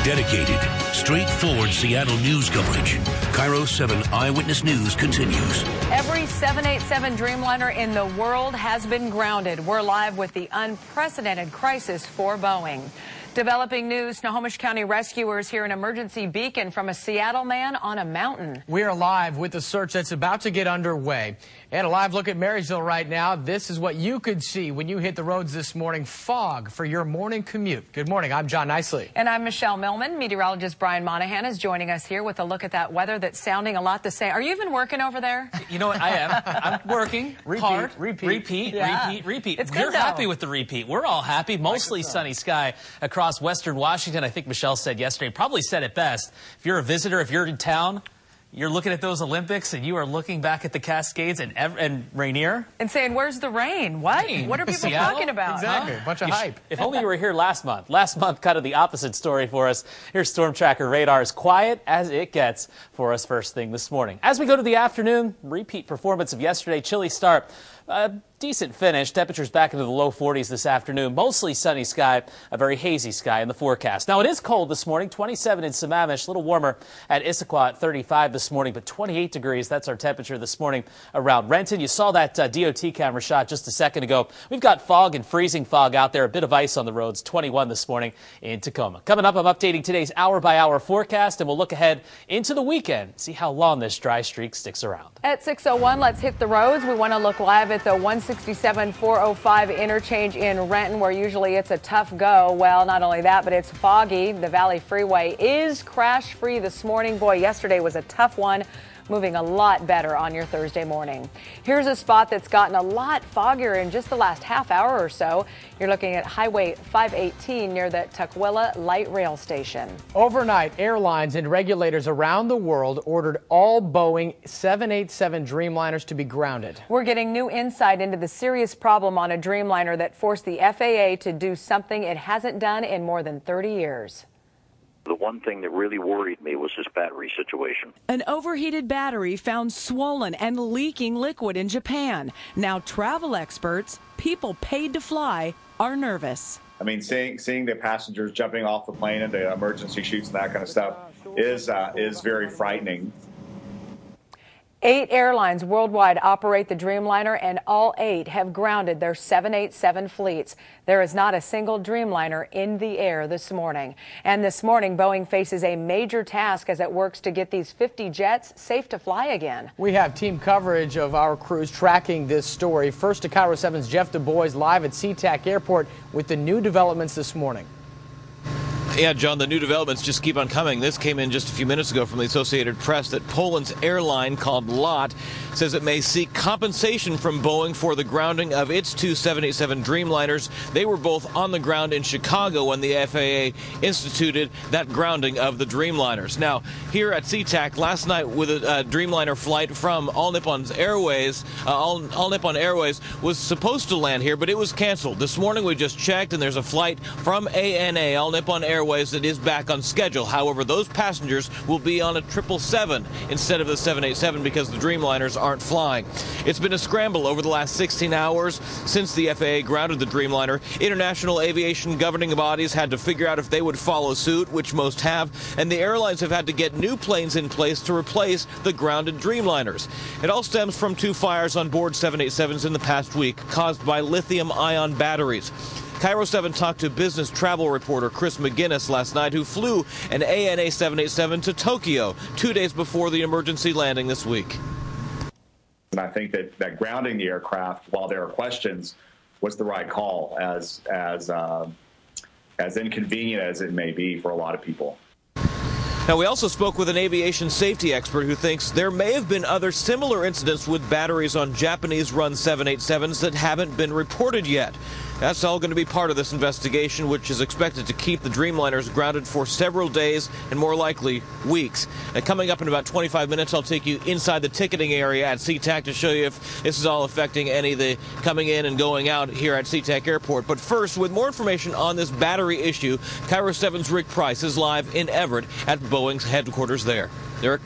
Dedicated, straightforward Seattle news coverage. KIRO 7 Eyewitness News continues. Every 787 Dreamliner in the world has been grounded. We're live with the unprecedented crisis for Boeing. Developing news, Snohomish County rescuers hear an emergency beacon from a Seattle man on a mountain. We are live with the search that's about to get underway. And a live look at Marysville right now. This is what you could see when you hit the roads this morning. Fog for your morning commute. Good morning. I'm John Nicely. And I'm Michelle Millman. Meteorologist Brian Monahan is joining us here with a look at that weather that's sounding a lot the same. Are you even working over there? You know what? I am. I'm working hard. Repeat. It's good, You're though. happy with the repeat. We're all happy. Mostly sunny sky across western Washington. I think Michelle said yesterday, probably said it best. If you're a visitor, if you're in town, you're looking at those Olympics and you are looking back at the Cascades and Rainier. And saying, where's the rain? What? What are people Seattle? talking about? Exactly. Huh? Bunch of hype. If only you were here last month. Last month, kind of the opposite story for us. Here's Storm Tracker radar, as quiet as it gets for us first thing this morning. As we go to the afternoon, repeat performance of yesterday. Chilly start. Decent finish. Temperatures back into the low 40s this afternoon. Mostly sunny sky, a very hazy sky in the forecast. Now, it is cold this morning, 27 in Sammamish, a little warmer at Issaquah at 35 this morning, but 28 degrees. That's our temperature this morning around Renton. You saw that DOT camera shot just a second ago. We've got fog and freezing fog out there, a bit of ice on the roads, 21 this morning in Tacoma. Coming up, I'm updating today's hour-by-hour forecast, and we'll look ahead into the weekend, see how long this dry streak sticks around. At 6:01, let's hit the roads. We want to look live at the 167-405 interchange in Renton, where usually it's a tough go. Well, not only that, but it's foggy. The Valley Freeway is crash-free this morning. Boy, yesterday was a tough one. Moving a lot better on your Thursday morning. Here's a spot that's gotten a lot foggier in just the last half hour or so. You're looking at Highway 518 near the Tukwila Light Rail Station. Overnight, airlines and regulators around the world ordered all Boeing 787 Dreamliners to be grounded. We're getting new insight into the serious problem on a Dreamliner that forced the FAA to do something it hasn't done in more than 30 years. The one thing that really worried me was this battery situation. An overheated battery found swollen and leaking liquid in Japan. Now travel experts, people paid to fly, are nervous. I mean, seeing the passengers jumping off the plane and the emergency chutes and that kind of stuff is very frightening. 8 airlines worldwide operate the Dreamliner, and all 8 have grounded their 787 fleets. There is not a single Dreamliner in the air this morning. And this morning, Boeing faces a major task as it works to get these 50 jets safe to fly again. We have team coverage of our crews tracking this story. First to KIRO 7's Jeff Du Bois live at SeaTac Airport with the new developments this morning. Yeah, John, the new developments just keep on coming. This came in just a few minutes ago from the Associated Press that Poland's airline called LOT says it may seek compensation from Boeing for the grounding of its 2 787 Dreamliners. They were both on the ground in Chicago when the FAA instituted that grounding of the Dreamliners. Now, here at SeaTac last night with a Dreamliner flight from All Nippon Airways, All Nippon Airways was supposed to land here, but it was canceled. This morning we just checked, and there's a flight from ANA, All Nippon Airways, that is back on schedule. However, those passengers will be on a 777 instead of the 787 because the Dreamliners aren't flying. It's been a scramble over the last 16 hours since the FAA grounded the Dreamliner. International aviation governing bodies had to figure out if they would follow suit, which most have, and the airlines have had to get new planes in place to replace the grounded Dreamliners. It all stems from 2 fires on board 787s in the past week caused by lithium-ion batteries. KIRO 7 talked to business travel reporter Chris McGinnis last night, who flew an ANA 787 to Tokyo 2 days before the emergency landing this week. And I think that grounding the aircraft, while there are questions, was the right call, as inconvenient as it may be for a lot of people. Now, we also spoke with an aviation safety expert who thinks there may have been other similar incidents with batteries on Japanese-run 787s that haven't been reported yet. That's all going to be part of this investigation, which is expected to keep the Dreamliners grounded for several days and more likely weeks. And coming up in about 25 minutes, I'll take you inside the ticketing area at SeaTac to show you if this is all affecting any of the coming in and going out here at SeaTac Airport. But first, with more information on this battery issue, KIRO 7's Rick Price is live in Everett at Boeing's headquarters there. Derek?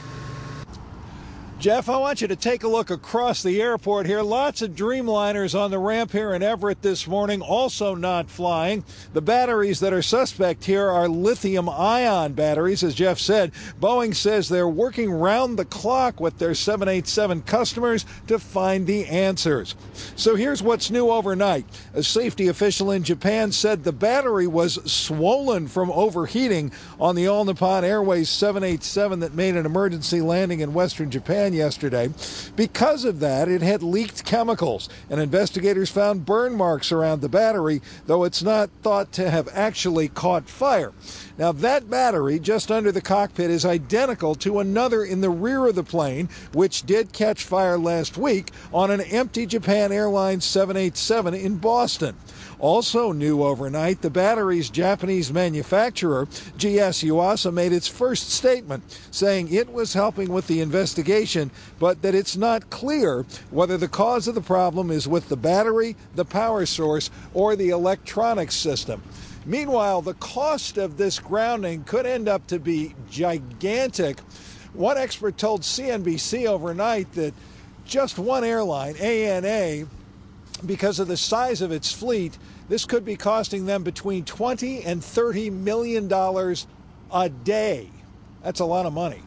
Jeff, I want you to take a look across the airport here. Lots of Dreamliners on the ramp here in Everett this morning, also not flying. The batteries that are suspect here are lithium-ion batteries. As Jeff said, Boeing says they're working round the clock with their 787 customers to find the answers. So here's what's new overnight. A safety official in Japan said the battery was swollen from overheating on the All Nippon Airways 787 that made an emergency landing in western Japan yesterday. Because of that, it had leaked chemicals, and investigators found burn marks around the battery, though it's not thought to have actually caught fire. Now, that battery just under the cockpit is identical to another in the rear of the plane, which did catch fire last week on an empty Japan Airlines 787 in Boston. Also new overnight, the battery's Japanese manufacturer, GS Yuasa, made its first statement, saying it was helping with the investigation, but that it's not clear whether the cause of the problem is with the battery, the power source, or the electronics system. Meanwhile, the cost of this grounding could end up to be gigantic. One expert told CNBC overnight that just one airline, ANA, because of the size of its fleet, this could be costing them between $20 and $30 million a day. That's a lot of money.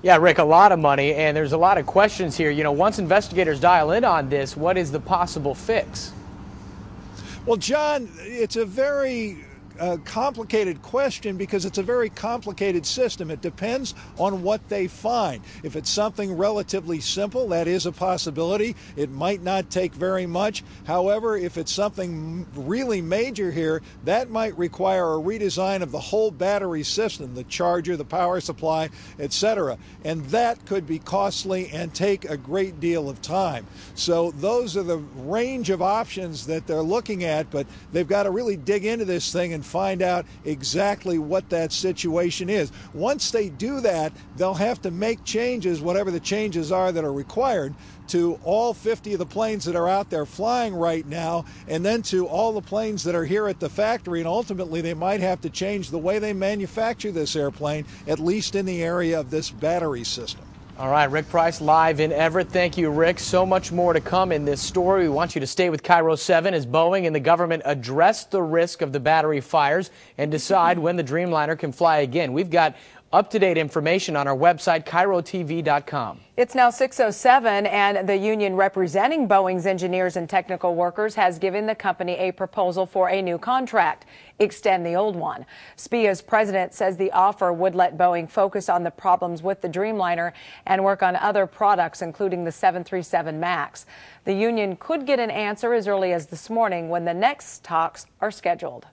Yeah, Rick, a lot of money, and there's a lot of questions here. You know, once investigators dial in on this, what is the possible fix? Well, John, it's a very complicated question because it's a very complicated system. It depends on what they find. If it's something relatively simple, that is a possibility. It might not take very much. However, if it's something really major here, that might require a redesign of the whole battery system, the charger, the power supply, etc. And that could be costly and take a great deal of time. So those are the range of options that they're looking at, but they've got to really dig into this thing and find out exactly what that situation is. Once they do that, they'll have to make changes, whatever the changes are that are required, to all 50 of the planes that are out there flying right now, and then to all the planes that are here at the factory, and ultimately they might have to change the way they manufacture this airplane, at least in the area of this battery system. All right, Rick Price live in Everett. Thank you, Rick. So much more to come in this story. We want you to stay with KIRO 7 as Boeing and the government address the risk of the battery fires and decide when the Dreamliner can fly again. We've got up-to-date information on our website, KIROTV.com. It's now 6:07, and the union representing Boeing's engineers and technical workers has given the company a proposal for a new contract, extend the old one. SPIA's president says the offer would let Boeing focus on the problems with the Dreamliner and work on other products, including the 737 MAX. The union could get an answer as early as this morning when the next talks are scheduled.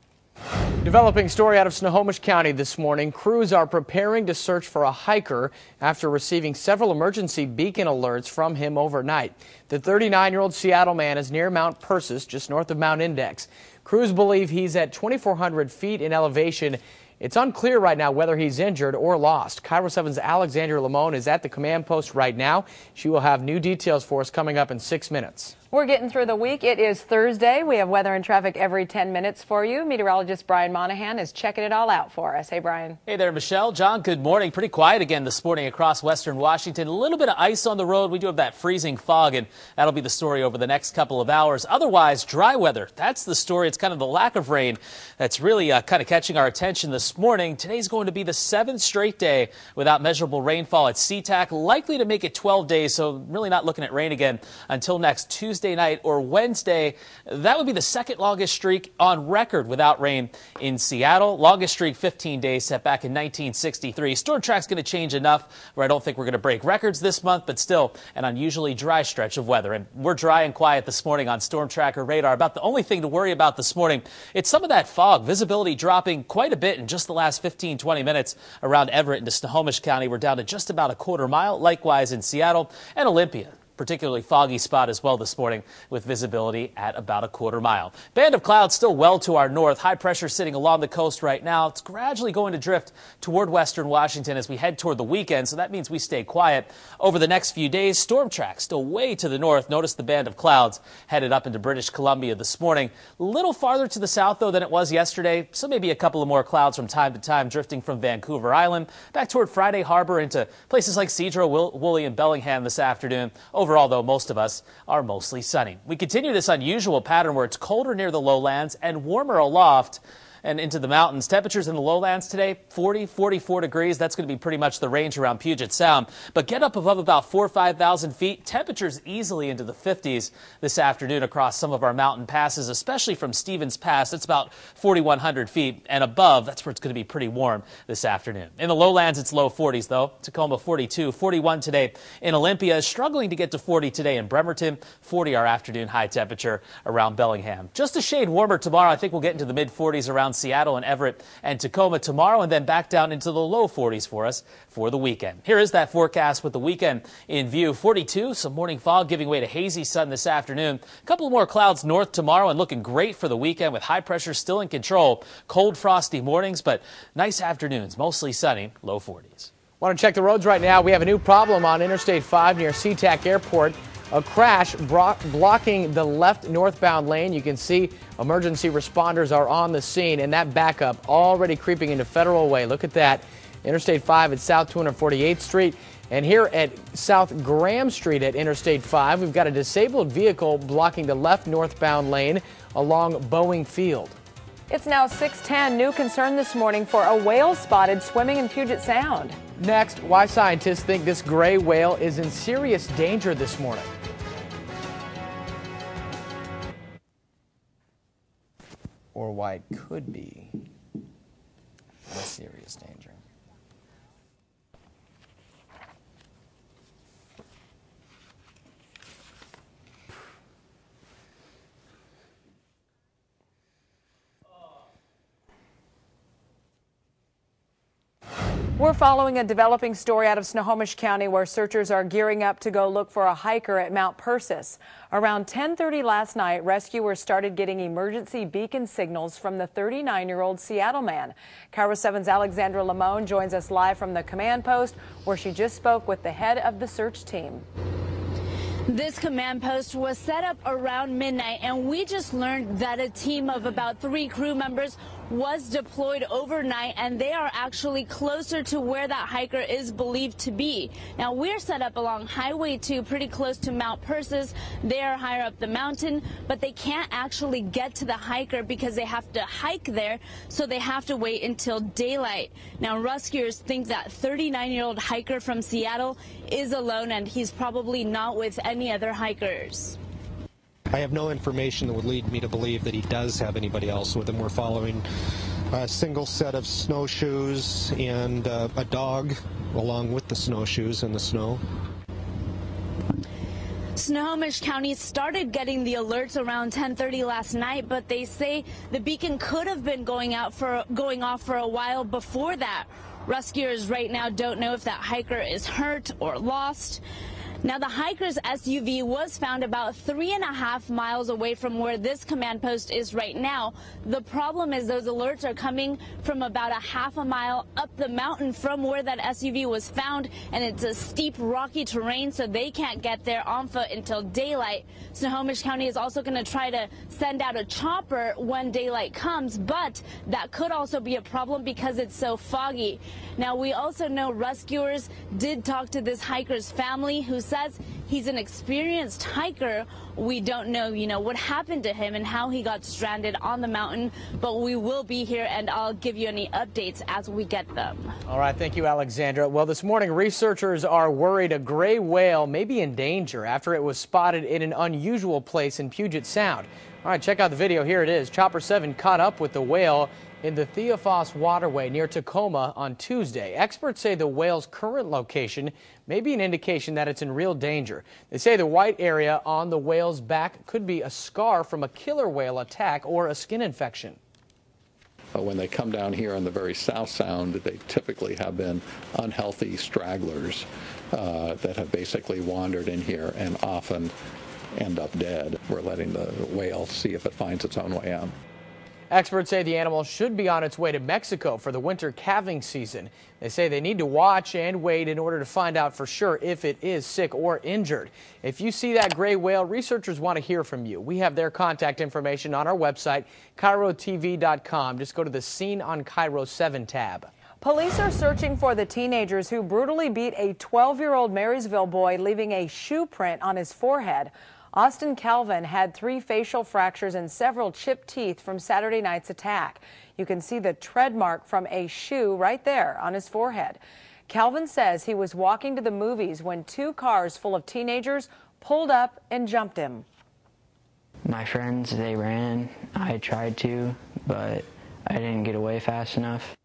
Developing story out of Snohomish County this morning. Crews are preparing to search for a hiker after receiving several emergency beacon alerts from him overnight. The 39-year-old Seattle man is near Mount Persis, just north of Mount Index. Crews believe he's at 2,400 feet in elevation. It's unclear right now whether he's injured or lost. KIRO 7's Alexandra Lamone is at the command post right now. She will have new details for us coming up in 6 minutes. We're getting through the week. It is Thursday. We have weather and traffic every 10 minutes for you. Meteorologist Brian Monahan is checking it all out for us. Hey, Brian. Hey there, Michelle. John, good morning. Pretty quiet again this morning across western Washington. A little bit of ice on the road. We do have that freezing fog, and that'll be the story over the next couple of hours. Otherwise, dry weather. That's the story. It's kind of the lack of rain that's really kind of catching our attention this morning. Today's going to be the 7th straight day without measurable rainfall at SeaTac. Likely to make it 12 days, so really not looking at rain again until next Tuesday night or Wednesday. That would be the second longest streak on record without rain in Seattle. Longest streak 15 days set back in 1963. Storm track's going to change enough where I don't think we're going to break records this month, but still an unusually dry stretch of weather. And we're dry and quiet this morning on Storm Tracker radar. About the only thing to worry about this morning, it's some of that fog. Visibility dropping quite a bit in just the last 15-20 minutes around Everett into Snohomish County. We're down to just about a quarter mile. Likewise in Seattle and Olympia. particularly foggy spot as well this morning with visibility at about a quarter mile. Band of clouds still well to our north. High pressure sitting along the coast right now. It's gradually going to drift toward western Washington as we head toward the weekend, so that means we stay quiet. Over the next few days, storm track still way to the north. Notice the band of clouds headed up into British Columbia this morning. A little farther to the south, though, than it was yesterday, so maybe a couple of more clouds from time to time drifting from Vancouver Island back toward Friday Harbor into places like Cedro, Woolley, and Bellingham this afternoon. Overall, though, most of us are mostly sunny. We continue this unusual pattern where it's colder near the lowlands and warmer aloft and into the mountains. Temperatures in the lowlands today, 40, 44 degrees. That's going to be pretty much the range around Puget Sound. But get up above about 4,000 or 5,000 feet. Temperatures easily into the 50s this afternoon across some of our mountain passes, especially from Stevens Pass. It's about 4,100 feet and above. That's where it's going to be pretty warm this afternoon. In the lowlands, it's low 40s, though. Tacoma 42, 41 today in Olympia. Struggling to get to 40 today in Bremerton. 40 our afternoon high temperature around Bellingham. Just a shade warmer tomorrow. I think we'll get into the mid-40s around Seattle and Everett and Tacoma tomorrow, and then back down into the low 40s for us for the weekend. Here is that forecast with the weekend in view. 42, some morning fog giving way to hazy sun this afternoon. A couple more clouds north tomorrow and looking great for the weekend with high pressure still in control. Cold, frosty mornings, but nice afternoons, mostly sunny, low 40s. Want to check the roads right now? We have a new problem on Interstate 5 near SeaTac Airport. A crash blocking the left northbound lane. You can see emergency responders are on the scene, and that backup already creeping into Federal Way. Look at that. Interstate 5 at South 248th Street. And here at South Graham Street at Interstate 5, we've got a disabled vehicle blocking the left northbound lane along Boeing Field. It's now 6:10. New concern this morning for a whale spotted swimming in Puget Sound. Next, why scientists think this gray whale is in serious danger this morning. Or why it could be in serious danger. We're following a developing story out of Snohomish County where searchers are gearing up to go look for a hiker at Mount Persis. Around 10:30 last night, rescuers started getting emergency beacon signals from the 39-year-old Seattle man. KIRO 7's Alexandra Lamone joins us live from the command post where she just spoke with the head of the search team. This command post was set up around midnight, and we just learned that a team of about 3 crew members was deployed overnight, and they are actually closer to where that hiker is believed to be. Now, we're set up along Highway 2, pretty close to Mount Persis. They are higher up the mountain, but they can't actually get to the hiker because they have to hike there, so they have to wait until daylight. Now, rescuers think that 39-year-old hiker from Seattle is alone, and he's probably not with any other hikers. I have no information that would lead me to believe that he does have anybody else with him. We're following a single set of snowshoes and a dog along with the snowshoes in the snow. Snohomish County started getting the alerts around 10:30 last night, but they say the beacon could have been going off for a while before that. Rescuers right now don't know if that hiker is hurt or lost. Now, the hiker's SUV was found about 3.5 miles away from where this command post is right now. The problem is those alerts are coming from about 1/2 mile up the mountain from where that SUV was found, and it's a steep, rocky terrain, so they can't get there on foot until daylight. Snohomish County is also going to try to send out a chopper when daylight comes, but that could also be a problem because it's so foggy. Now, we also know rescuers did talk to this hiker's family, who says he's an experienced hiker. We don't know, what happened to him and how he got stranded on the mountain, but we will be here, and I'll give you any updates as we get them. All right, thank you, Alexandra. Well, this morning, researchers are worried a gray whale may be in danger after it was spotted in an unusual place in Puget Sound. All right, check out the video. Here it is. Chopper 7 caught up with the whale in the Theophos waterway near Tacoma on Tuesday. Experts say the whale's current location may be an indication that it's in real danger. They say the white area on the whale's back could be a scar from a killer whale attack or a skin infection. When they come down here on the very south sound, they typically have been unhealthy stragglers that have basically wandered in here and often end up dead. We're letting the whale see if it finds its own way out. Experts say the animal should be on its way to Mexico for the winter calving season. They say they need to watch and wait in order to find out for sure if it is sick or injured. If you see that gray whale, researchers want to hear from you. We have their contact information on our website, KIROTV.com. Just go to the Scene on KIRO 7 tab. Police are searching for the teenagers who brutally beat a 12-year-old Marysville boy, leaving a shoe print on his forehead. Austin Calvin had 3 facial fractures and several chipped teeth from Saturday night's attack. You can see the tread mark from a shoe right there on his forehead. Calvin says he was walking to the movies when 2 cars full of teenagers pulled up and jumped him. My friends, they ran. I tried to, but I didn't get away fast enough.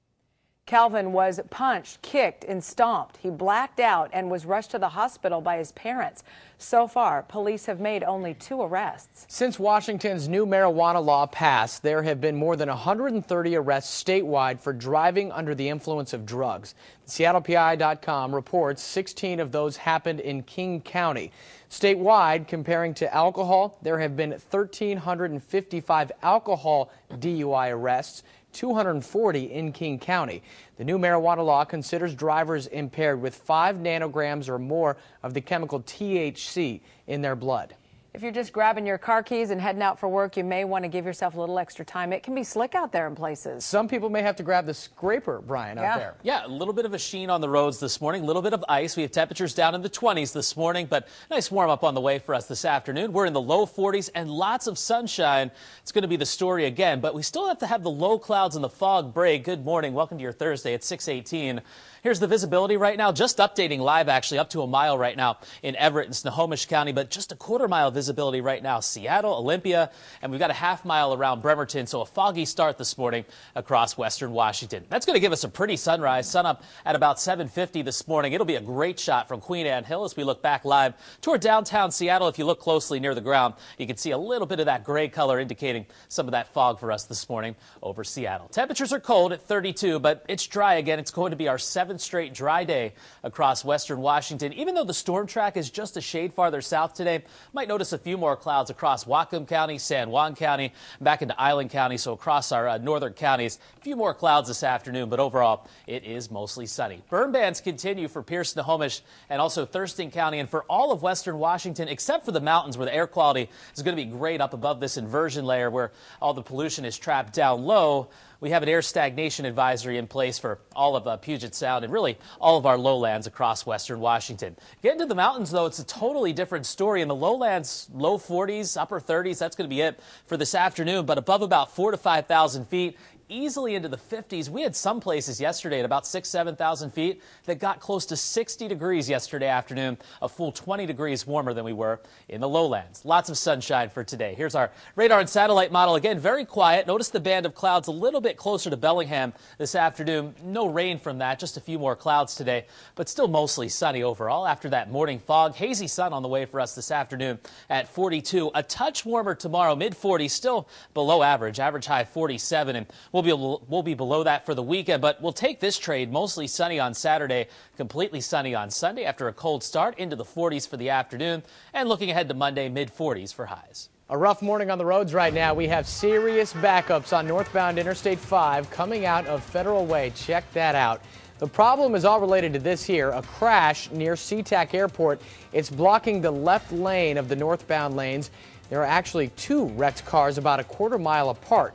Calvin was punched, kicked, and stomped. He blacked out and was rushed to the hospital by his parents. So far, police have made only 2 arrests. Since Washington's new marijuana law passed, there have been more than 130 arrests statewide for driving under the influence of drugs. SeattlePI.com reports 16 of those happened in King County. Statewide, comparing to alcohol, there have been 1,355 alcohol DUI arrests, 240 in King County. The new marijuana law considers drivers impaired with 5 nanograms or more of the chemical THC in their blood. If you're just grabbing your car keys and heading out for work, you may want to give yourself a little extra time. It can be slick out there in places. Some people may have to grab the scraper, Brian, out there. Yeah, a little bit of a sheen on the roads this morning, a little bit of ice. We have temperatures down in the 20s this morning, but nice warm up on the way for us this afternoon. We're in the low 40s and lots of sunshine. It's going to be the story again, but we still have to have the low clouds and the fog break. Good morning. Welcome to your Thursday at 6:18. Here's the visibility right now, just updating live actually up to a mile right now in Everett and Snohomish County, but just a quarter-mile visibility right now, Seattle, Olympia, and we've got a half-mile around Bremerton, so a foggy start this morning across western Washington. That's going to give us a pretty sunrise, sun up at about 7:50 this morning. It'll be a great shot from Queen Anne Hill as we look back live toward downtown Seattle. If you look closely near the ground, you can see a little bit of that gray color indicating some of that fog for us this morning over Seattle. Temperatures are cold at 32, but it's dry again. It's going to be our 7th straight dry day across western Washington. Even though the storm track is just a shade farther south today, might notice a few more clouds across Whatcom County, San Juan County, back into Island County, so across our northern counties. A few more clouds this afternoon, but overall it is mostly sunny. Burn bans continue for Pierce, Snohomish, and also Thurston County, and for all of western Washington, except for the mountains where the air quality is going to be great up above this inversion layer where all the pollution is trapped down low. We have an air stagnation advisory in place for all of Puget Sound and really all of our lowlands across western Washington. Getting to the mountains, though, it's a totally different story. In the lowlands, low 40s, upper 30s, that's going to be it for this afternoon. But above about 4,000 to 5,000 feet, easily into the 50s. We had some places yesterday at about 6,000 to 7,000 feet that got close to 60 degrees yesterday afternoon, a full 20 degrees warmer than we were in the lowlands. Lots of sunshine for today. Here's our radar and satellite model. Again, very quiet. Notice the band of clouds a little bit closer to Bellingham this afternoon. No rain from that, just a few more clouds today, but still mostly sunny overall after that morning fog. Hazy sun on the way for us this afternoon at 42. A touch warmer tomorrow, mid-40s, still below average. Average high 47, and we'll be below that for the weekend, but we'll take this trade. Mostly sunny on Saturday, completely sunny on Sunday after a cold start, into the 40s for the afternoon, and looking ahead to Monday, mid-40s for highs. A rough morning on the roads right now. We have serious backups on northbound Interstate 5 coming out of Federal Way. Check that out. The problem is all related to this here, a crash near SeaTac Airport. It's blocking the left lane of the northbound lanes. There are actually 2 wrecked cars about a quarter-mile apart.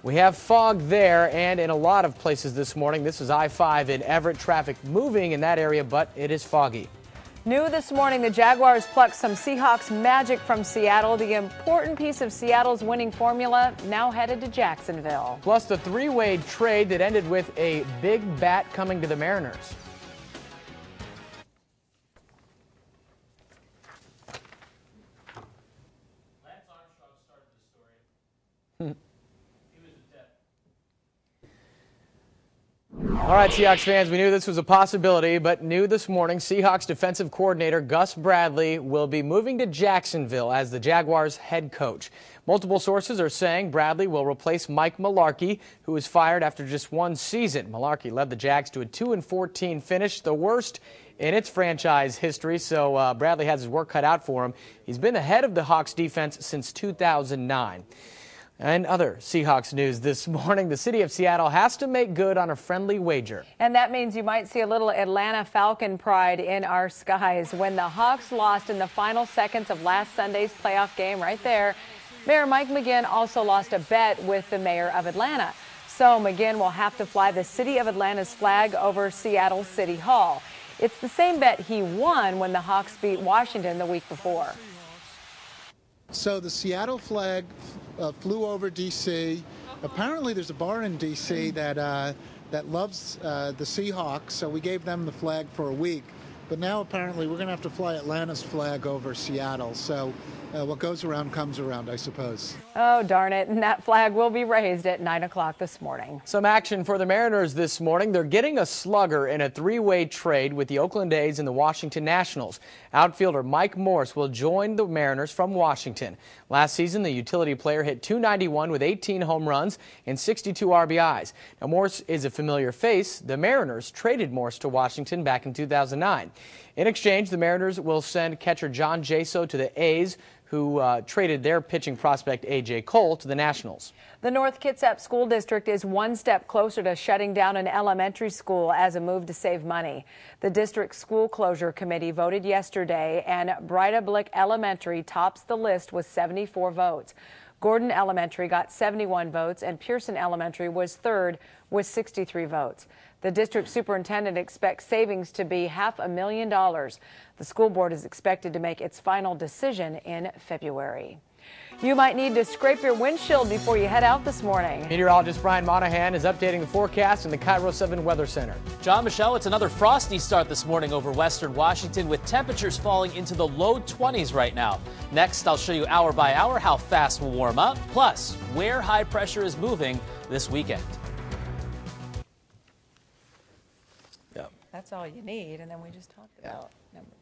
We have fog there and in a lot of places this morning. This is I-5 in Everett. Traffic moving in that area, but it is foggy. New this morning, the Jaguars plucked some Seahawks magic from Seattle. The important piece of Seattle's winning formula now headed to Jacksonville. Plus the 3-way trade that ended with a big bat coming to the Mariners. All right, Seahawks fans, we knew this was a possibility, but new this morning, Seahawks defensive coordinator Gus Bradley will be moving to Jacksonville as the Jaguars' head coach. Multiple sources are saying Bradley will replace Mike Mularkey, who was fired after just one season. Mularkey led the Jags to a 2-14 finish, the worst in its franchise history, so Bradley has his work cut out for him. He's been the head of the Hawks defense since 2009. And other Seahawks news this morning, the city of Seattle has to make good on a friendly wager. And that means you might see a little Atlanta Falcon pride in our skies. When the Hawks lost in the final seconds of last Sunday's playoff game right there, Mayor Mike McGinn also lost a bet with the mayor of Atlanta. So McGinn will have to fly the city of Atlanta's flag over Seattle City Hall. It's the same bet he won when the Hawks beat Washington the week before. So the Seattle flag flew over D.C. Apparently there's a bar in D.C. that loves the Seahawks, so we gave them the flag for a week. But now apparently we're going to have to fly Atlanta's flag over Seattle. So what goes around comes around, I suppose. Oh, darn it. And that flag will be raised at 9 o'clock this morning. Some action for the Mariners this morning. They're getting a slugger in a three-way trade with the Oakland A's and the Washington Nationals. Outfielder Mike Morse will join the Mariners from Washington. Last season, the utility player hit .291 with 18 home runs and 62 RBIs. Now, Morse is a familiar face. The Mariners traded Morse to Washington back in 2009. In exchange, the Mariners will send catcher John Jaso to the A's, who traded their pitching prospect A.J. Cole to the Nationals. The North Kitsap School District is one step closer to shutting down an elementary school as a move to save money. The district school closure committee voted yesterday, and Breidablik Elementary tops the list with 74 votes. Gordon Elementary got 71 votes, and Pearson Elementary was third with 63 votes. The district superintendent expects savings to be $500,000. The school board is expected to make its final decision in February. You might need to scrape your windshield before you head out this morning. Meteorologist Brian Monahan is updating the forecast in the KIRO 7 Weather Center. John, Michelle, it's another frosty start this morning over western Washington with temperatures falling into the low 20s right now. Next, I'll show you hour by hour how fast we'll warm up, plus where high pressure is moving this weekend. Yep. That's all you need, and then we just talked about numbers.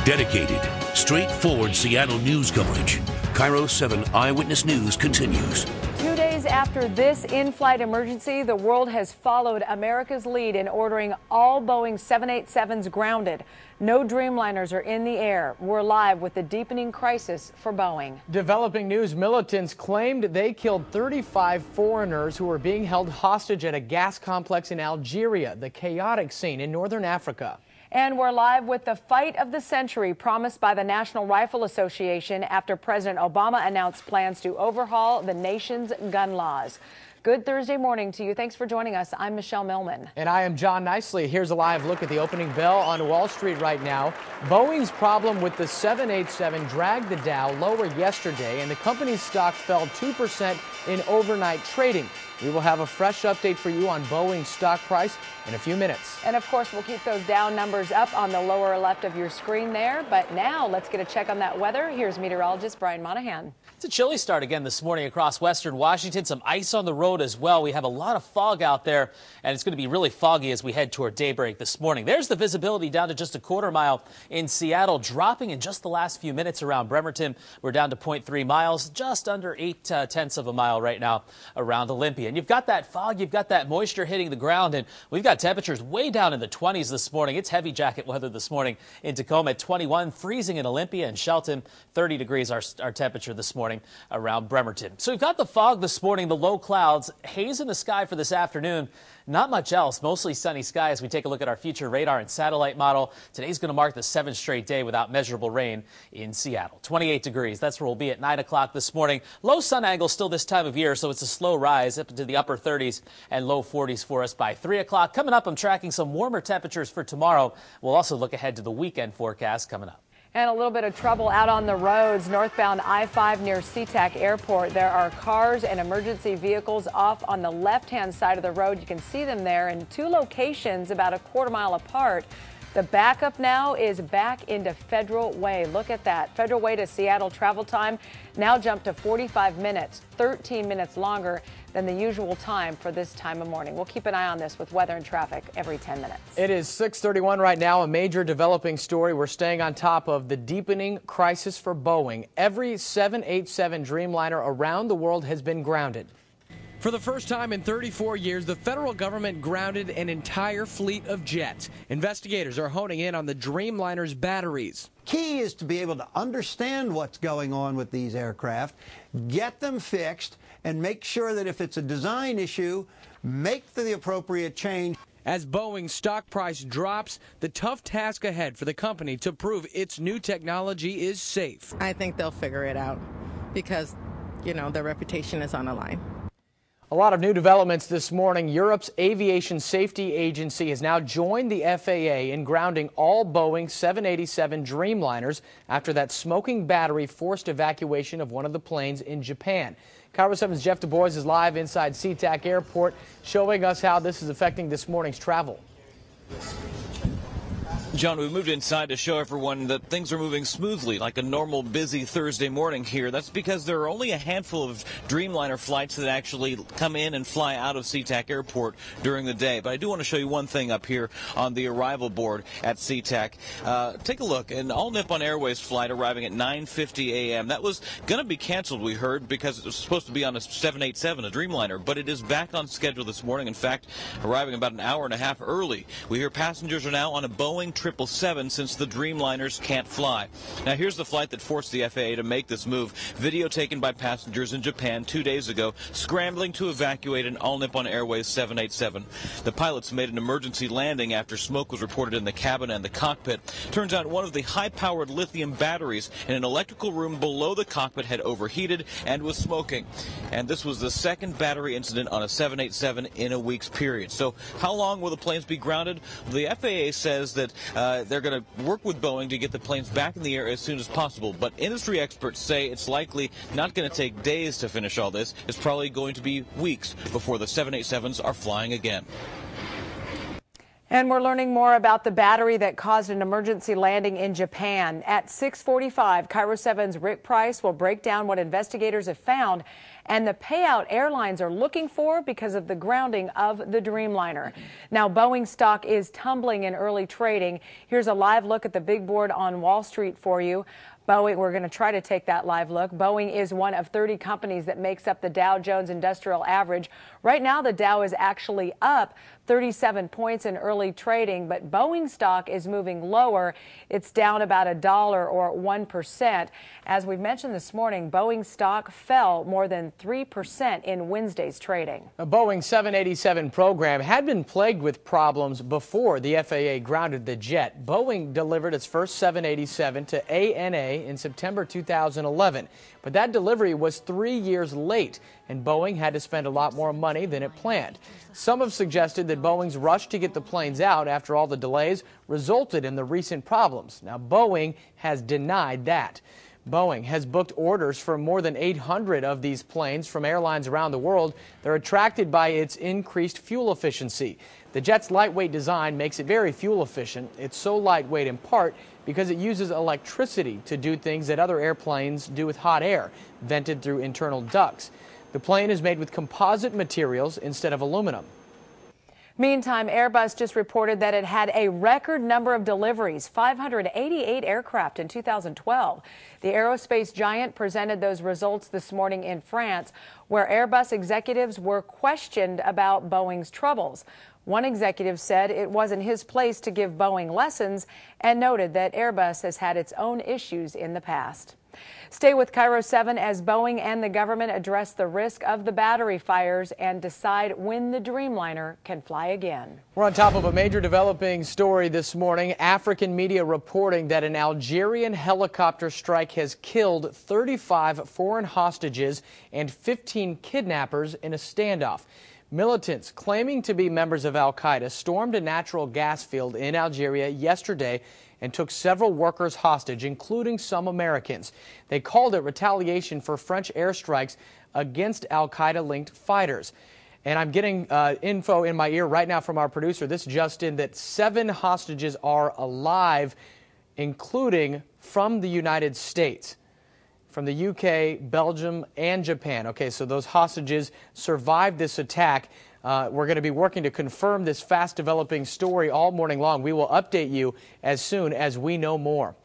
Dedicated, straightforward Seattle news coverage. KIRO 7 Eyewitness News continues. 2 days after this in-flight emergency, the world has followed America's lead in ordering all Boeing 787s grounded. No Dreamliners are in the air. We're live with the deepening crisis for Boeing. Developing news, militants claimed they killed 35 foreigners who were being held hostage at a gas complex in Algeria, the chaotic scene in northern Africa. And we're live with the fight of the century promised by the National Rifle Association after President Obama announced plans to overhaul the nation's gun laws. Good Thursday morning to you. Thanks for joining us. I'm Michelle Millman. And I am John Nicely. Here's a live look at the opening bell on Wall Street right now. Boeing's problem with the 787 dragged the Dow lower yesterday, and the company's stock fell 2% in overnight trading. We will have a fresh update for you on Boeing's stock price in a few minutes. And of course, we'll keep those Dow numbers up on the lower left of your screen there. But now let's get a check on that weather. Here's meteorologist Brian Monahan. It's a chilly start again this morning across western Washington. Some ice on the road as well. We have a lot of fog out there, and it's going to be really foggy as we head toward daybreak this morning. There's the visibility down to just a quarter mile in Seattle, dropping in just the last few minutes around Bremerton. We're down to 0.3 miles, just under 8/10 of a mile right now around Olympia. And you've got that fog, you've got that moisture hitting the ground, and we've got temperatures way down in the 20s this morning. It's heavy jacket weather this morning in Tacoma at 21, freezing in Olympia and Shelton. 30 degrees our temperature this morning around Bremerton. So we've got the fog this morning, the low clouds, haze in the sky for this afternoon. Not much else, mostly sunny sky as we take a look at our future radar and satellite model. Today's going to mark the 7th straight day without measurable rain in Seattle. 28 degrees, that's where we'll be at 9 o'clock this morning. Low sun angle still this time of year, so it's a slow rise up into the upper 30s and low 40s for us by 3 o'clock. Coming up, I'm tracking some warmer temperatures for tomorrow. We'll also look ahead to the weekend forecast coming up. And a little bit of trouble out on the roads. Northbound I-5 near SeaTac Airport. There are cars and emergency vehicles off on the left-hand side of the road. You can see them there in two locations about a quarter mile apart. The backup now is back into Federal Way. Look at that. Federal Way to Seattle travel time now jumped to 45 minutes, 13 minutes longer than the usual time for this time of morning. We'll keep an eye on this with weather and traffic every 10 minutes. It is 6:31 right now, a major developing story. We're staying on top of the deepening crisis for Boeing. Every 787 Dreamliner around the world has been grounded. For the first time in 34 years, the federal government grounded an entire fleet of jets. Investigators are honing in on the Dreamliner's batteries. Key is to be able to understand what's going on with these aircraft, get them fixed, and make sure that if it's a design issue, make the appropriate change. As Boeing's stock price drops, the tough task ahead for the company to prove its new technology is safe. I think they'll figure it out because, you know, their reputation is on the line. A lot of new developments this morning. Europe's Aviation Safety Agency has now joined the FAA in grounding all Boeing 787 Dreamliners after that smoking battery forced evacuation of one of the planes in Japan. KIRO 7's Jeff Du Bois is live inside SeaTac Airport, showing us how this is affecting this morning's travel. John, we moved inside to show everyone that things are moving smoothly, like a normal busy Thursday morning here. That's because there are only a handful of Dreamliner flights that actually come in and fly out of SeaTac Airport during the day. But I do want to show you one thing up here on the arrival board at SeaTac. Take a look. An All Nippon Airways flight arriving at 9:50 a.m. That was going to be canceled, we heard, because it was supposed to be on a 787, a Dreamliner. But it is back on schedule this morning. In fact, arriving about an hour and a half early. We hear passengers are now on a Boeing 777 since the Dreamliners can't fly. Now here's the flight that forced the FAA to make this move. Video taken by passengers in Japan 2 days ago, scrambling to evacuate an All Nippon Airways 787. The pilots made an emergency landing after smoke was reported in the cabin and the cockpit. Turns out one of the high-powered lithium batteries in an electrical room below the cockpit had overheated and was smoking. And this was the second battery incident on a 787 in a week's period. So how long will the planes be grounded? The FAA says that they're going to work with Boeing to get the planes back in the air as soon as possible. But industry experts say it's likely not going to take days to finish all this. It's probably going to be weeks before the 787s are flying again. And we're learning more about the battery that caused an emergency landing in Japan. At 6:45, KIRO 7's Rick Price will break down what investigators have found and the payout airlines are looking for because of the grounding of the Dreamliner. Now, Boeing stock is tumbling in early trading. Here's a live look at the big board on Wall Street for you. Boeing, we're going to try to take that live look. Boeing is one of 30 companies that makes up the Dow Jones Industrial Average. Right now, the Dow is actually up 37 points in early trading, but Boeing stock is moving lower. It's down about $1 or 1%. As we've mentioned this morning, Boeing stock fell more than 3% in Wednesday's trading. A Boeing 787 program had been plagued with problems before the FAA grounded the jet. Boeing delivered its first 787 to ANA in September 2011, but that delivery was 3 years late, and Boeing had to spend a lot more money than it planned. Some have suggested that Boeing's rush to get the planes out after all the delays resulted in the recent problems. Now, Boeing has denied that. Boeing has booked orders for more than 800 of these planes from airlines around the world. They're attracted by its increased fuel efficiency. The jet's lightweight design makes it very fuel efficient. It's so lightweight in part because it uses electricity to do things that other airplanes do with hot air, vented through internal ducts. The plane is made with composite materials instead of aluminum. Meantime, Airbus just reported that it had a record number of deliveries, 588 aircraft in 2012. The aerospace giant presented those results this morning in France, where Airbus executives were questioned about Boeing's troubles. One executive said it wasn't his place to give Boeing lessons and noted that Airbus has had its own issues in the past. Stay with KIRO 7 as Boeing and the government address the risk of the battery fires and decide when the Dreamliner can fly again. We're on top of a major developing story this morning. African media reporting that an Algerian helicopter strike has killed 35 foreign hostages and 15 kidnappers in a standoff. Militants claiming to be members of al-Qaeda stormed a natural gas field in Algeria yesterday and took several workers hostage, including some Americans. They called it retaliation for French airstrikes against al-Qaeda-linked fighters. And I'm getting info in my ear right now from our producer, this just in, that 7 hostages are alive, including from the United States, from the UK, Belgium, and Japan. Okay, so those hostages survived this attack. We're going to be working to confirm this fast-developing story all morning long. We will update you as soon as we know more.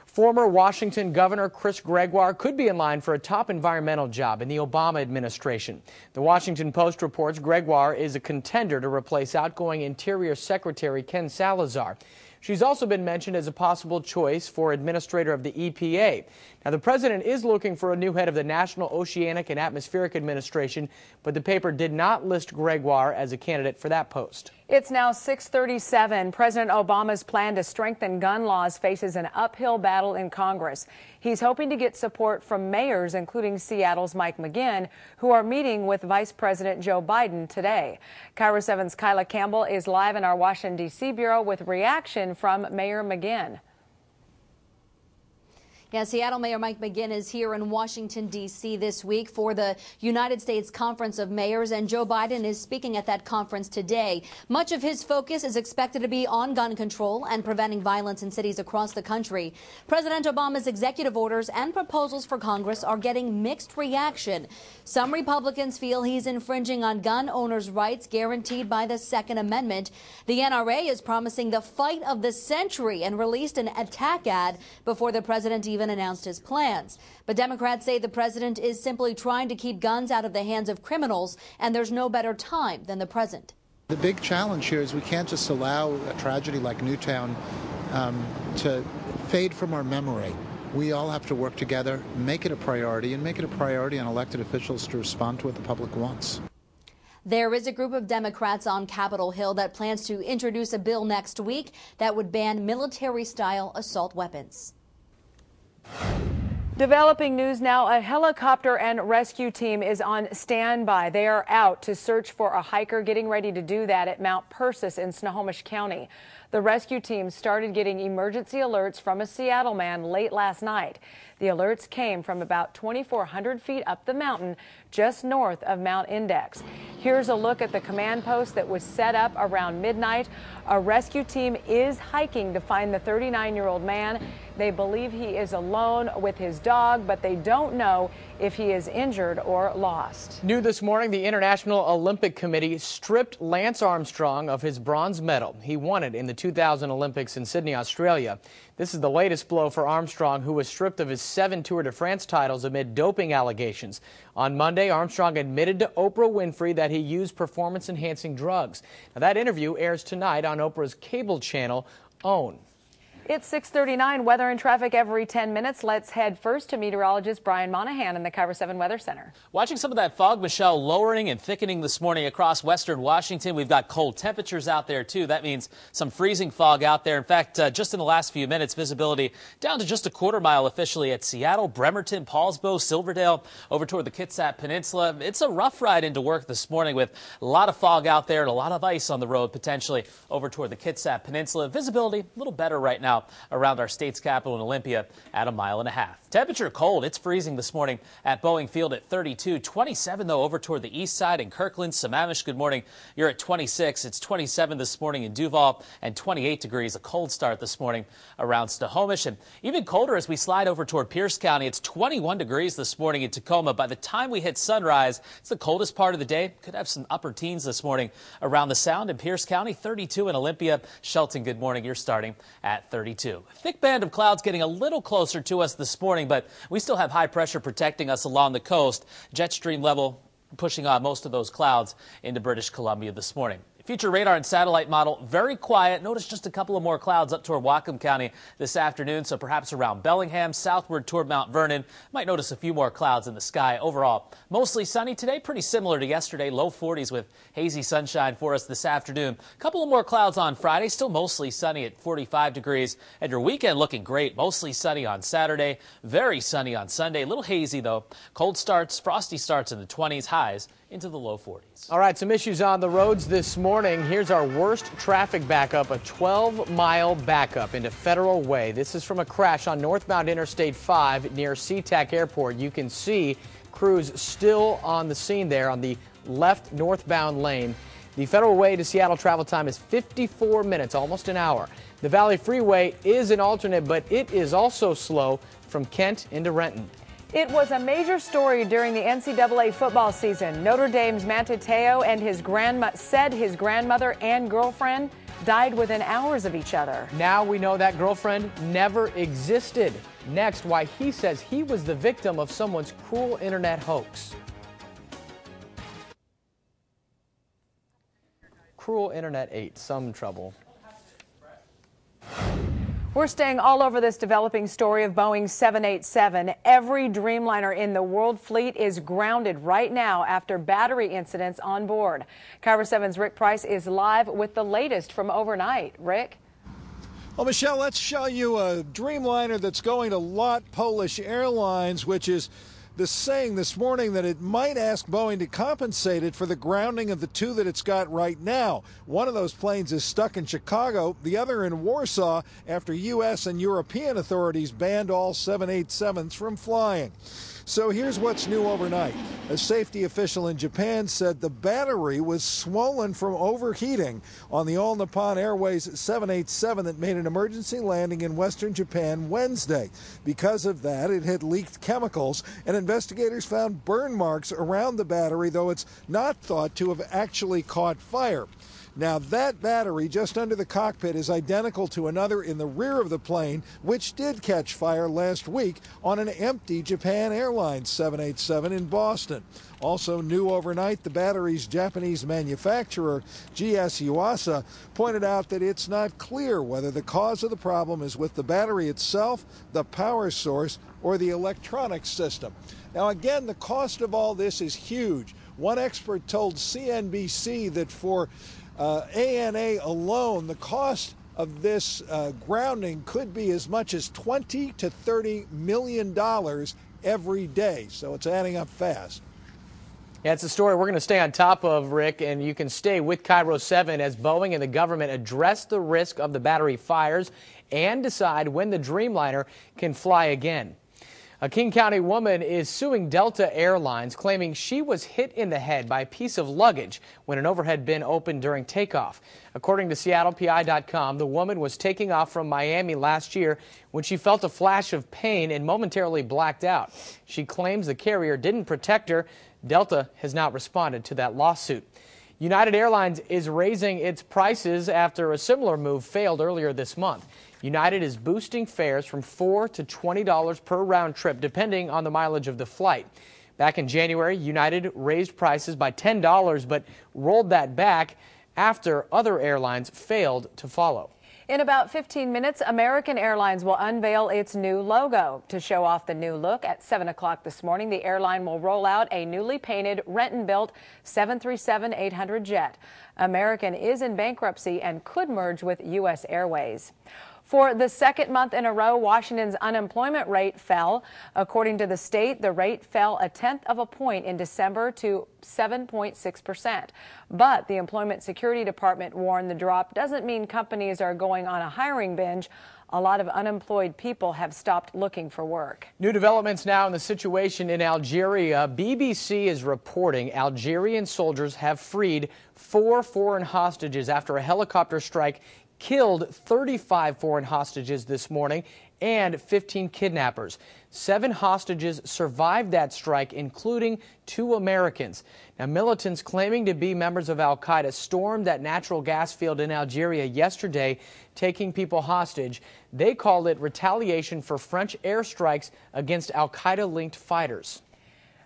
Former Washington Governor Chris Gregoire could be in line for a top environmental job in the Obama administration. The Washington Post reports Gregoire is a contender to replace outgoing Interior Secretary Ken Salazar. She's also been mentioned as a possible choice for administrator of the EPA. Now, the president is looking for a new head of the National Oceanic and Atmospheric Administration, but the paper did not list Gregoire as a candidate for that post. It's now 6:37. President Obama's plan to strengthen gun laws faces an uphill battle in Congress. He's hoping to get support from mayors, including Seattle's Mike McGinn, who are meeting with Vice President Joe Biden today. KIRO 7's Kyla Campbell is live in our Washington, D.C. bureau with reaction from Mayor McGinn. Yeah, Seattle Mayor Mike McGinn is here in Washington, D.C. this week for the United States Conference of Mayors, and Joe Biden is speaking at that conference today. Much of his focus is expected to be on gun control and preventing violence in cities across the country. President Obama's executive orders and proposals for Congress are getting mixed reaction. Some Republicans feel he's infringing on gun owners' rights guaranteed by the Second Amendment. The NRA is promising the fight of the century and released an attack ad before the president even announced his plans. But Democrats say the president is simply trying to keep guns out of the hands of criminals, and there's no better time than the present. The big challenge here is we can't just allow a tragedy like Newtown to fade from our memory. We all have to work together, make it a priority, and make it a priority on elected officials to respond to what the public wants. There is a group of Democrats on Capitol Hill that plans to introduce a bill next week that would ban military-style assault weapons. Developing news now, a helicopter and rescue team is on standby. They are out to search for a hiker getting ready to do that at Mount Persis in Snohomish County. The rescue team started getting emergency alerts from a Seattle man late last night. The alerts came from about 2,400 feet up the mountain just north of Mount Index. Here's a look at the command post that was set up around midnight. A rescue team is hiking to find the 39-year-old man. They believe he is alone with his dog, but they don't know if he is injured or lost. New this morning, the International Olympic Committee stripped Lance Armstrong of his bronze medal. He won it in the 2000 Olympics in Sydney, Australia. This is the latest blow for Armstrong, who was stripped of his 7 Tour de France titles amid doping allegations. On Monday, Armstrong admitted to Oprah Winfrey that he used performance-enhancing drugs. Now, that interview airs tonight on Oprah's cable channel, OWN. It's 6:39. Weather and traffic every 10 minutes. Let's head first to meteorologist Brian Monahan in the KIRO 7 Weather Center. Watching some of that fog, Michelle, lowering and thickening this morning across western Washington. We've got cold temperatures out there, too. That means some freezing fog out there. In fact, just in the last few minutes, visibility down to just a quarter mile officially at Seattle, Bremerton, Paulsbo, Silverdale, over toward the Kitsap Peninsula. It's a rough ride into work this morning with a lot of fog out there and a lot of ice on the road potentially over toward the Kitsap Peninsula. Visibility a little better right now around our state's capital in Olympia at 1.5 miles. Temperature cold. It's freezing this morning at Boeing Field at 32. 27, though, over toward the east side in Kirkland. Sammamish, good morning. You're at 26. It's 27 this morning in Duval and 28 degrees. A cold start this morning around Snohomish. And even colder as we slide over toward Pierce County. It's 21 degrees this morning in Tacoma. By the time we hit sunrise, it's the coldest part of the day. Could have some upper teens this morning around the Sound in Pierce County. 32 in Olympia. Shelton, good morning. You're starting at 32. Thick band of clouds getting a little closer to us this morning, but we still have high pressure protecting us along the coast. Jet stream level pushing on most of those clouds into British Columbia this morning. Future radar and satellite model, very quiet. Notice just a couple of more clouds up toward Whatcom County this afternoon, so perhaps around Bellingham, southward toward Mount Vernon. Might notice a few more clouds in the sky. Overall, mostly sunny today, pretty similar to yesterday. Low 40s with hazy sunshine for us this afternoon. A couple of more clouds on Friday, still mostly sunny at 45 degrees. And your weekend looking great, mostly sunny on Saturday, very sunny on Sunday. A little hazy, though. Cold starts, frosty starts in the 20s, highs into the low 40s. All right, some issues on the roads this morning. Here's our worst traffic backup, a 12-mile backup into Federal Way. This is from a crash on northbound Interstate 5 near SeaTac Airport. You can see crews still on the scene there on the left northbound lane. The Federal Way to Seattle travel time is 54 minutes, almost an hour. The Valley Freeway is an alternate, but it is also slow from Kent into Renton. It was a major story during the NCAA football season. Notre Dame's Manti Te'o and his grandmother and girlfriend died within hours of each other. Now we know that girlfriend never existed. Next, why he says he was the victim of someone's cruel internet hoax. Cruel internet ate some trouble. We're staying all over this developing story of Boeing 787. Every Dreamliner in the world fleet is grounded right now after battery incidents on board. KIRO 7's Rick Price is live with the latest from overnight. Rick? Well, Michelle, let's show you a Dreamliner that's going to LOT Polish Airlines, which is saying this morning that it might ask Boeing to compensate it for the grounding of the two that it's got right now. One of those planes is stuck in Chicago, the other in Warsaw, after U.S. and European authorities banned all 787s from flying. So here's what's new overnight. A safety official in Japan said the battery was swollen from overheating on the All Nippon Airways 787 that made an emergency landing in western Japan Wednesday. Because of that, it had leaked chemicals, and investigators found burn marks around the battery, though it's not thought to have actually caught fire. Now, that battery just under the cockpit is identical to another in the rear of the plane, which did catch fire last week on an empty Japan Airlines 787 in Boston. Also new overnight, the battery's Japanese manufacturer, GS Yuasa, pointed out that it's not clear whether the cause of the problem is with the battery itself, the power source, or the electronics system. Now, again, the cost of all this is huge. One expert told CNBC that for ANA alone, the cost of this grounding could be as much as $20 to $30 million every day. So it's adding up fast. Yeah, it's a story we're going to stay on top of, Rick, and you can stay with KIRO 7 as Boeing and the government address the risk of the battery fires and decide when the Dreamliner can fly again. A King County woman is suing Delta Airlines, claiming she was hit in the head by a piece of luggage when an overhead bin opened during takeoff. According to SeattlePI.com, the woman was taking off from Miami last year when she felt a flash of pain and momentarily blacked out. She claims the carrier didn't protect her. Delta has not responded to that lawsuit. United Airlines is raising its prices after a similar move failed earlier this month. United is boosting fares from $4 to $20 per round trip, depending on the mileage of the flight. Back in January, United raised prices by $10, but rolled that back after other airlines failed to follow. In about 15 minutes, American Airlines will unveil its new logo. To show off the new look, at 7 o'clock this morning, the airline will roll out a newly painted Renton-built 737-800 jet. American is in bankruptcy and could merge with U.S. Airways. For the second month in a row, Washington's unemployment rate fell. According to the state, the rate fell 1/10 of a point in December to 7.6%. But the Employment Security Department warned the drop doesn't mean companies are going on a hiring binge. A lot of unemployed people have stopped looking for work. New developments now in the situation in Algeria. BBC is reporting Algerian soldiers have freed 4 foreign hostages after a helicopter strike killed 35 foreign hostages this morning and 15 kidnappers. 7 hostages survived that strike, including 2 Americans. Now, militants claiming to be members of al-Qaeda stormed that natural gas field in Algeria yesterday, taking people hostage. They called it retaliation for French airstrikes against al-Qaeda-linked fighters.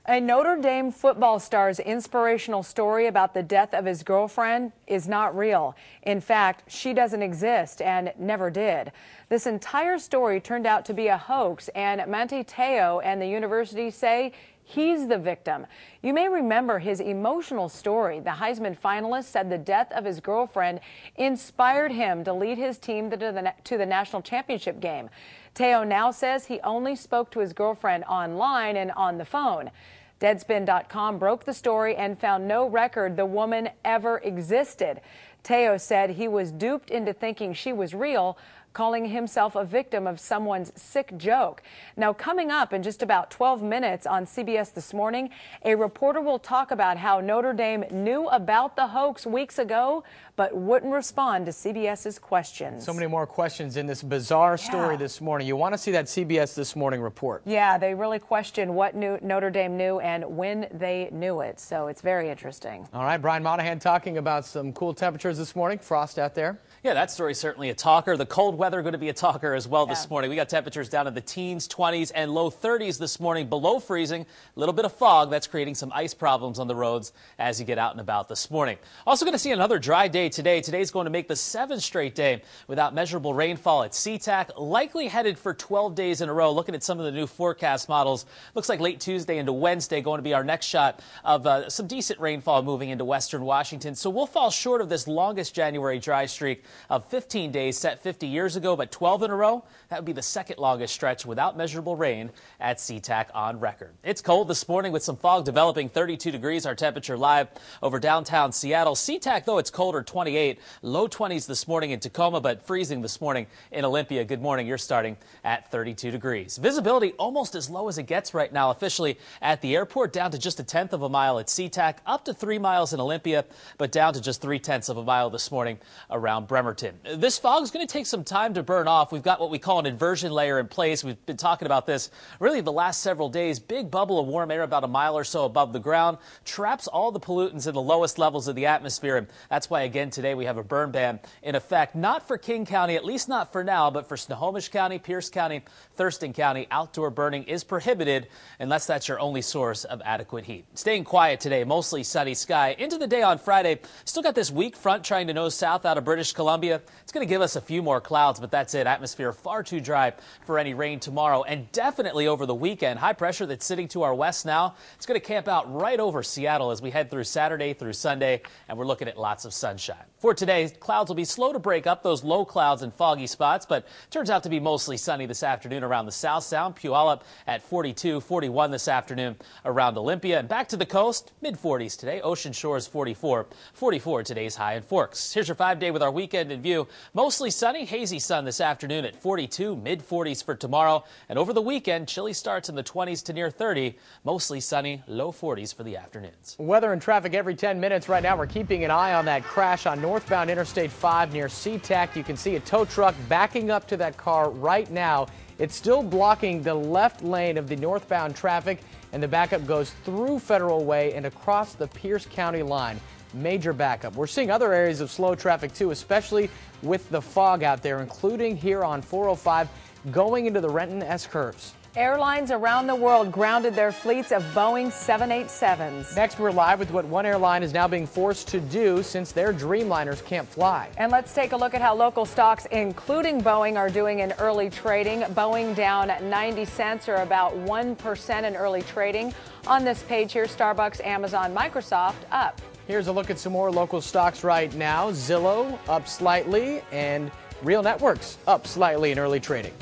A Notre Dame football star's inspirational story about the death of his girlfriend is not real. In fact, she doesn't exist and never did. This entire story turned out to be a hoax, and Manti Te'o and the university say he's the victim. You may remember his emotional story. The Heisman finalist said the death of his girlfriend inspired him to lead his team to the national championship game. Te'o now says he only spoke to his girlfriend online and on the phone. Deadspin.com broke the story and found no record the woman ever existed. Te'o said he was duped into thinking she was real, calling himself a victim of someone's sick joke. Now, coming up in just about 12 minutes on CBS This Morning, a reporter will talk about how Notre Dame knew about the hoax weeks ago, but wouldn't respond to CBS's questions. So many more questions in this bizarre story this morning. You want to see that CBS This Morning report. Yeah, they really question what Notre Dame knew and when they knew it. So it's very interesting. All right, Brian Monahan talking about some cool temperatures this morning. Frost out there. Yeah, that story's certainly a talker. The cold weather going to be a talker as well this morning. We got temperatures down in the teens, 20s, and low 30s this morning, below freezing. A little bit of fog that's creating some ice problems on the roads as you get out and about this morning. Also going to see another dry day today. Today's going to make the 7th straight day without measurable rainfall at SeaTac. Likely headed for 12 days in a row. Looking at some of the new forecast models, looks like late Tuesday into Wednesday going to be our next shot of some decent rainfall moving into western Washington. So we'll fall short of this longest January dry streak of 15 days set 50 years ago, but 12 in a row. That would be the second longest stretch without measurable rain at SeaTac on record. It's cold this morning with some fog developing. 32 degrees our temperature live over downtown Seattle. SeaTac, though, it's colder, 28. Low 20s this morning in Tacoma, but freezing this morning in Olympia. Good morning. You're starting at 32 degrees. Visibility almost as low as it gets right now officially at the airport, down to just 1/10 of a mile at SeaTac, up to 3 miles in Olympia, but down to just 3/10 of a mile this morning around Bremerton. This fog is going to take some time to burn off. We've got what we call an inversion layer in place. We've been talking about this really the last several days. Big bubble of warm air about a mile or so above the ground traps all the pollutants in the lowest levels of the atmosphere. And that's why, again, today we have a burn ban in effect. Not for King County, at least not for now, but for Snohomish County, Pierce County, Thurston County, outdoor burning is prohibited unless that's your only source of adequate heat. Staying quiet today, mostly sunny sky. Into the day on Friday, still got this weak front trying to nose south out of British Columbia. It's going to give us a few more clouds, but that's it. Atmosphere far too dry for any rain tomorrow, and definitely over the weekend. High pressure that's sitting to our west now. It's going to camp out right over Seattle as we head through Saturday through Sunday, and we're looking at lots of sunshine. For today, clouds will be slow to break up, those low clouds and foggy spots, but turns out to be mostly sunny this afternoon around the South Sound. Puyallup at 42, 41 this afternoon around Olympia. And back to the coast, mid-40s today. Ocean Shores 44, 44 today's high in Forks. Here's your 5-day with our weekend in view. Mostly sunny, hazy sun this afternoon at 42, mid-40s for tomorrow. And over the weekend, chilly starts in the 20s to near 30. Mostly sunny, low 40s for the afternoons. Weather and traffic every 10 minutes. Right now, we're keeping an eye on that crash on northbound Interstate 5 near SeaTac. You can see a tow truck backing up to that car right now. It's still blocking the left lane of the northbound traffic, and the backup goes through Federal Way and across the Pierce County line. Major backup. We're seeing other areas of slow traffic too, especially with the fog out there, including here on 405 going into the Renton S-curves. Airlines around the world grounded their fleets of Boeing 787s. Next, we're live with what one airline is now being forced to do since their Dreamliners can't fly. And let's take a look at how local stocks, including Boeing, are doing in early trading. Boeing down 90 cents, or about 1% in early trading. On this page here, Starbucks, Amazon, Microsoft up. Here's a look at some more local stocks right now. Zillow up slightly, and Real Networks up slightly in early trading.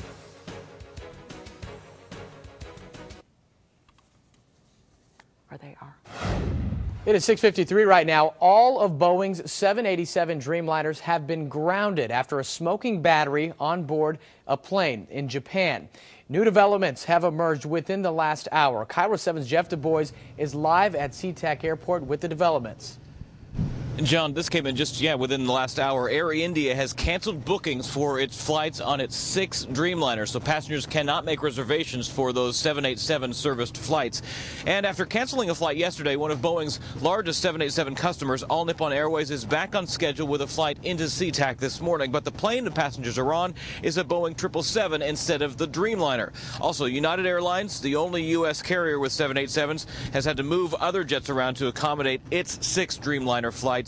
They are. It is 6:53 right now. All of Boeing's 787 Dreamliners have been grounded after a smoking battery on board a plane in Japan. New developments have emerged within the last hour. KIRO 7's Jeff Du Bois is live at SeaTac Airport with the developments. John, this came in just, within the last hour. Air India has canceled bookings for its flights on its 6 Dreamliners, so passengers cannot make reservations for those 787 serviced flights. And after canceling a flight yesterday, one of Boeing's largest 787 customers, All Nippon Airways, is back on schedule with a flight into SeaTac this morning. But the plane the passengers are on is a Boeing 777 instead of the Dreamliner. Also, United Airlines, the only U.S. carrier with 787s, has had to move other jets around to accommodate its 6 Dreamliner flights.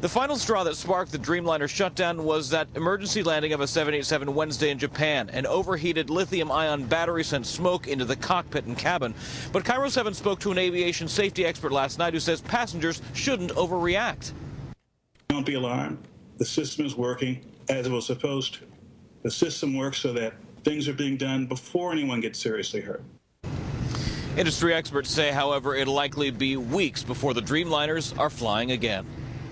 The final straw that sparked the Dreamliner shutdown was that emergency landing of a 787 Wednesday in Japan. An overheated lithium-ion battery sent smoke into the cockpit and cabin. But KIRO 7 spoke to an aviation safety expert last night who says passengers shouldn't overreact. Don't be alarmed. The system is working as it was supposed to. The system works so that things are being done before anyone gets seriously hurt. Industry experts say, however, it'll likely be weeks before the Dreamliners are flying again.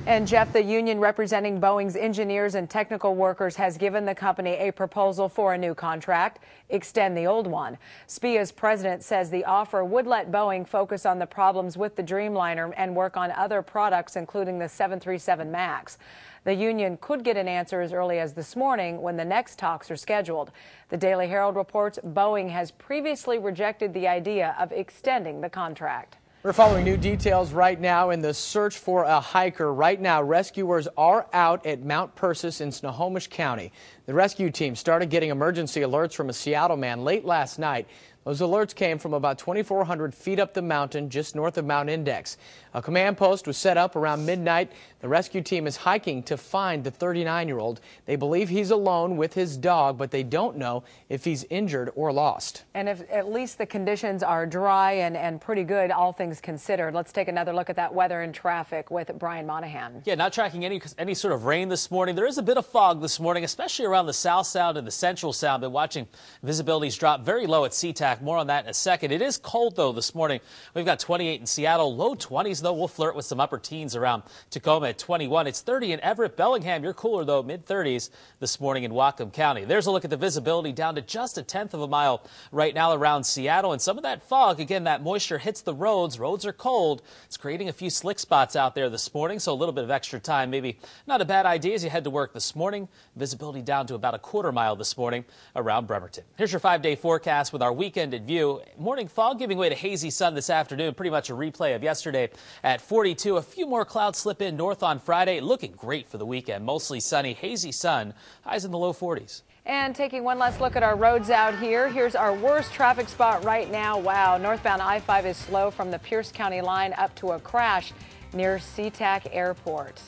And Jeff, the union representing Boeing's engineers and technical workers has given the company a proposal for a new contract, extend the old one. SPIA's president says the offer would let Boeing focus on the problems with the Dreamliner and work on other products, including the 737 MAX. The union could get an answer as early as this morning when the next talks are scheduled. The Daily Herald reports Boeing has previously rejected the idea of extending the contract. We're following new details right now in the search for a hiker. Right now, rescuers are out at Mount Persis in Snohomish County. The rescue team started getting emergency alerts from a Seattle man late last night. Those alerts came from about 2,400 feet up the mountain just north of Mount Index. A command post was set up around midnight. The rescue team is hiking to find the 39-year-old. They believe he's alone with his dog, but they don't know if he's injured or lost. And if at least the conditions are dry and pretty good, all things considered. Let's take another look at that weather and traffic with Brian Monahan. Yeah, not tracking any sort of rain this morning. There is a bit of fog this morning, especially around the South Sound and the Central Sound. Been watching visibilities drop very low at SeaTac. More on that in a second. It is cold, though, this morning. We've got 28 in Seattle, low 20s, though. We'll flirt with some upper teens around Tacoma at 21. It's 30 in Everett, Bellingham. You're cooler, though, mid-30s this morning in Whatcom County. There's a look at the visibility down to just a tenth of a mile right now around Seattle. And some of that fog, again, that moisture hits the roads. Roads are cold. It's creating a few slick spots out there this morning, so a little bit of extra time. Maybe not a bad idea as you head to work this morning. Visibility down to about a quarter mile this morning around Bremerton. Here's your 5-day forecast with our weekend in view. Morning fog giving way to hazy sun this afternoon. Pretty much a replay of yesterday at 42. A few more clouds slip in north on Friday. Looking great for the weekend. Mostly sunny, hazy sun. Highs in the low 40s. And taking one last look at our roads out here. Here's our worst traffic spot right now. Wow, northbound I-5 is slow from the Pierce County line up to a crash near SeaTac Airport.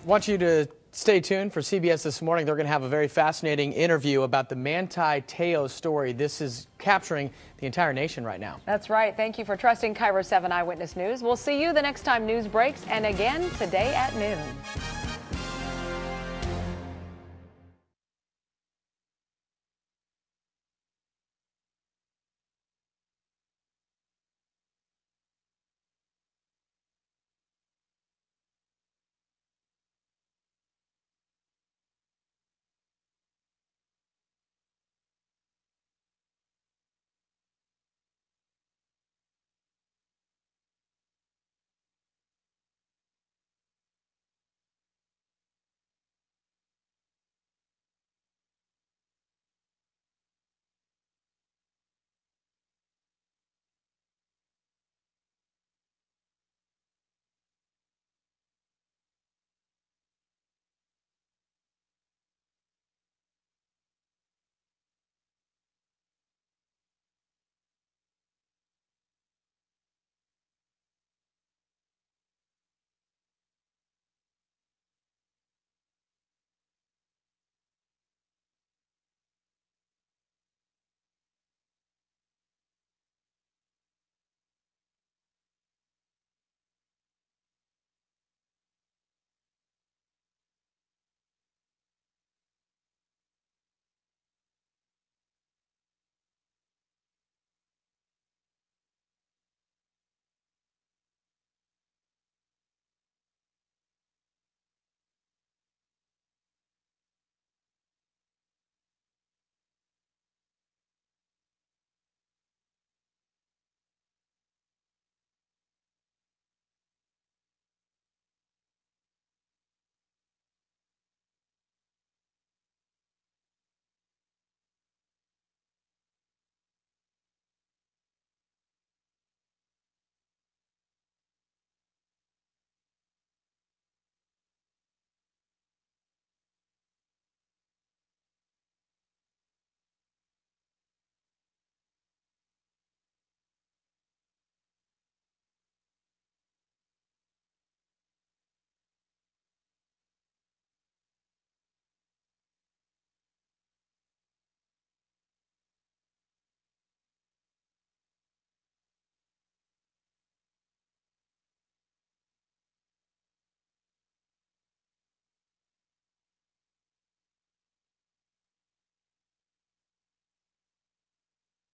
Want you to stay tuned for CBS This Morning. They're going to have a very fascinating interview about the Manti Te'o story. This is capturing the entire nation right now. That's right. Thank you for trusting KIRO 7 Eyewitness News. We'll see you the next time news breaks and again today at noon.